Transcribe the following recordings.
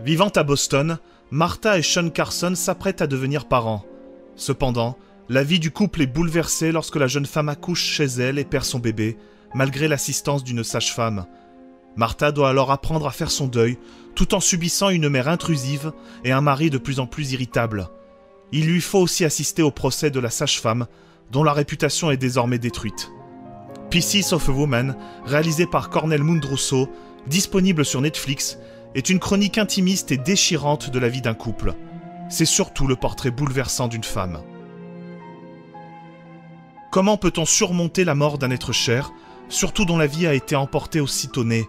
Vivant à Boston, Martha et Sean Carson s'apprêtent à devenir parents. Cependant, la vie du couple est bouleversée lorsque la jeune femme accouche chez elle et perd son bébé, malgré l'assistance d'une sage-femme. Martha doit alors apprendre à faire son deuil, tout en subissant une mère intrusive et un mari de plus en plus irritable. Il lui faut aussi assister au procès de la sage-femme, dont la réputation est désormais détruite. Pieces of a Woman, réalisé par Cornel Mundruço, disponible sur Netflix, est une chronique intimiste et déchirante de la vie d'un couple. C'est surtout le portrait bouleversant d'une femme. Comment peut-on surmonter la mort d'un être cher, surtout dont la vie a été emportée aussitôt née?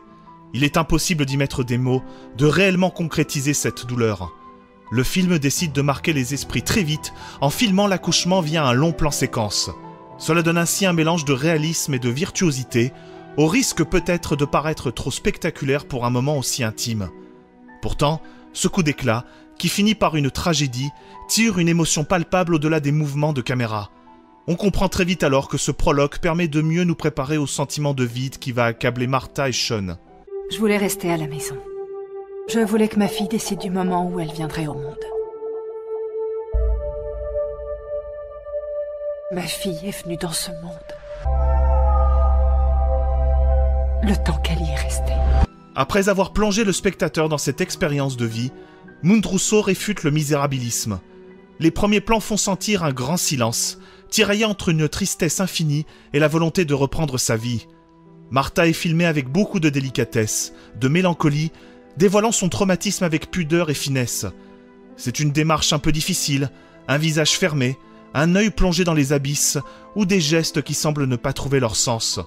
Il est impossible d'y mettre des mots, de réellement concrétiser cette douleur. Le film décide de marquer les esprits très vite en filmant l'accouchement via un long plan séquence. Cela donne ainsi un mélange de réalisme et de virtuosité, au risque peut-être de paraître trop spectaculaire pour un moment aussi intime. Pourtant, ce coup d'éclat, qui finit par une tragédie, tire une émotion palpable au-delà des mouvements de caméra. On comprend très vite alors que ce prologue permet de mieux nous préparer au sentiment de vide qui va accabler Martha et Sean. Je voulais rester à la maison. Je voulais que ma fille décide du moment où elle viendrait au monde. Ma fille est venue dans ce monde. Le temps qu'elle y est restée. Après avoir plongé le spectateur dans cette expérience de vie, Mundruço réfute le misérabilisme. Les premiers plans font sentir un grand silence, tiraillé entre une tristesse infinie et la volonté de reprendre sa vie. Martha est filmée avec beaucoup de délicatesse, de mélancolie, dévoilant son traumatisme avec pudeur et finesse. C'est une démarche un peu difficile, un visage fermé, un œil plongé dans les abysses ou des gestes qui semblent ne pas trouver leur sens.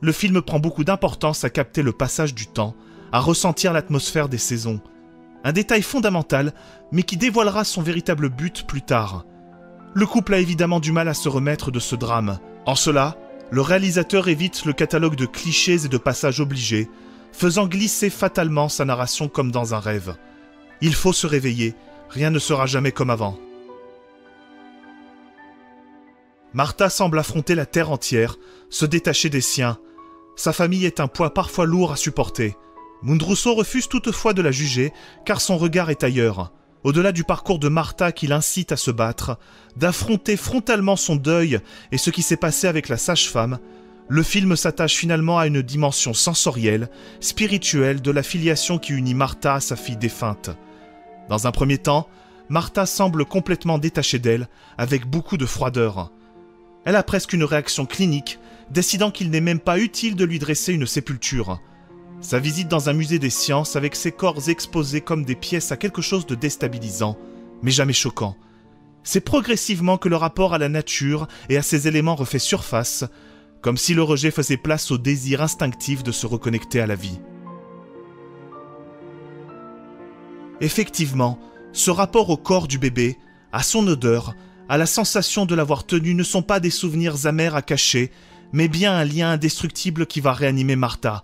Le film prend beaucoup d'importance à capter le passage du temps, à ressentir l'atmosphère des saisons. Un détail fondamental, mais qui dévoilera son véritable but plus tard. Le couple a évidemment du mal à se remettre de ce drame. En cela, le réalisateur évite le catalogue de clichés et de passages obligés, faisant glisser fatalement sa narration comme dans un rêve. Il faut se réveiller, rien ne sera jamais comme avant. Martha semble affronter la terre entière, se détacher des siens. Sa famille est un poids parfois lourd à supporter. Mundruço refuse toutefois de la juger, car son regard est ailleurs. Au-delà du parcours de Martha qui l'incite à se battre, d'affronter frontalement son deuil et ce qui s'est passé avec la sage-femme, le film s'attache finalement à une dimension sensorielle, spirituelle de la filiation qui unit Martha à sa fille défunte. Dans un premier temps, Martha semble complètement détachée d'elle, avec beaucoup de froideur. Elle a presque une réaction clinique, décidant qu'il n'est même pas utile de lui dresser une sépulture. Sa visite dans un musée des sciences avec ses corps exposés comme des pièces a quelque chose de déstabilisant, mais jamais choquant. C'est progressivement que le rapport à la nature et à ses éléments refait surface, comme si le rejet faisait place au désir instinctif de se reconnecter à la vie. Effectivement, ce rapport au corps du bébé, à son odeur, à la sensation de l'avoir tenu ne sont pas des souvenirs amers à cacher, mais bien un lien indestructible qui va réanimer Martha.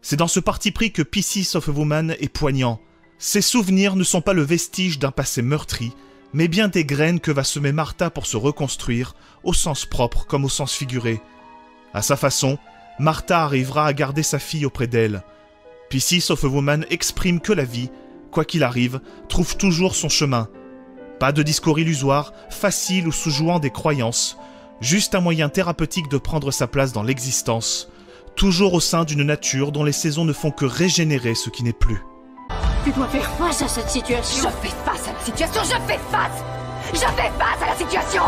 C'est dans ce parti pris que Pieces of a Woman est poignant. Ces souvenirs ne sont pas le vestige d'un passé meurtri, mais bien des graines que va semer Martha pour se reconstruire, au sens propre comme au sens figuré. À sa façon, Martha arrivera à garder sa fille auprès d'elle. Pieces of a Woman exprime que la vie, quoi qu'il arrive, trouve toujours son chemin. Pas de discours illusoire, facile ou sous-jouant des croyances, juste un moyen thérapeutique de prendre sa place dans l'existence, toujours au sein d'une nature dont les saisons ne font que régénérer ce qui n'est plus. Tu dois faire face à cette situation. Je fais face à la situation, je fais face à la situation.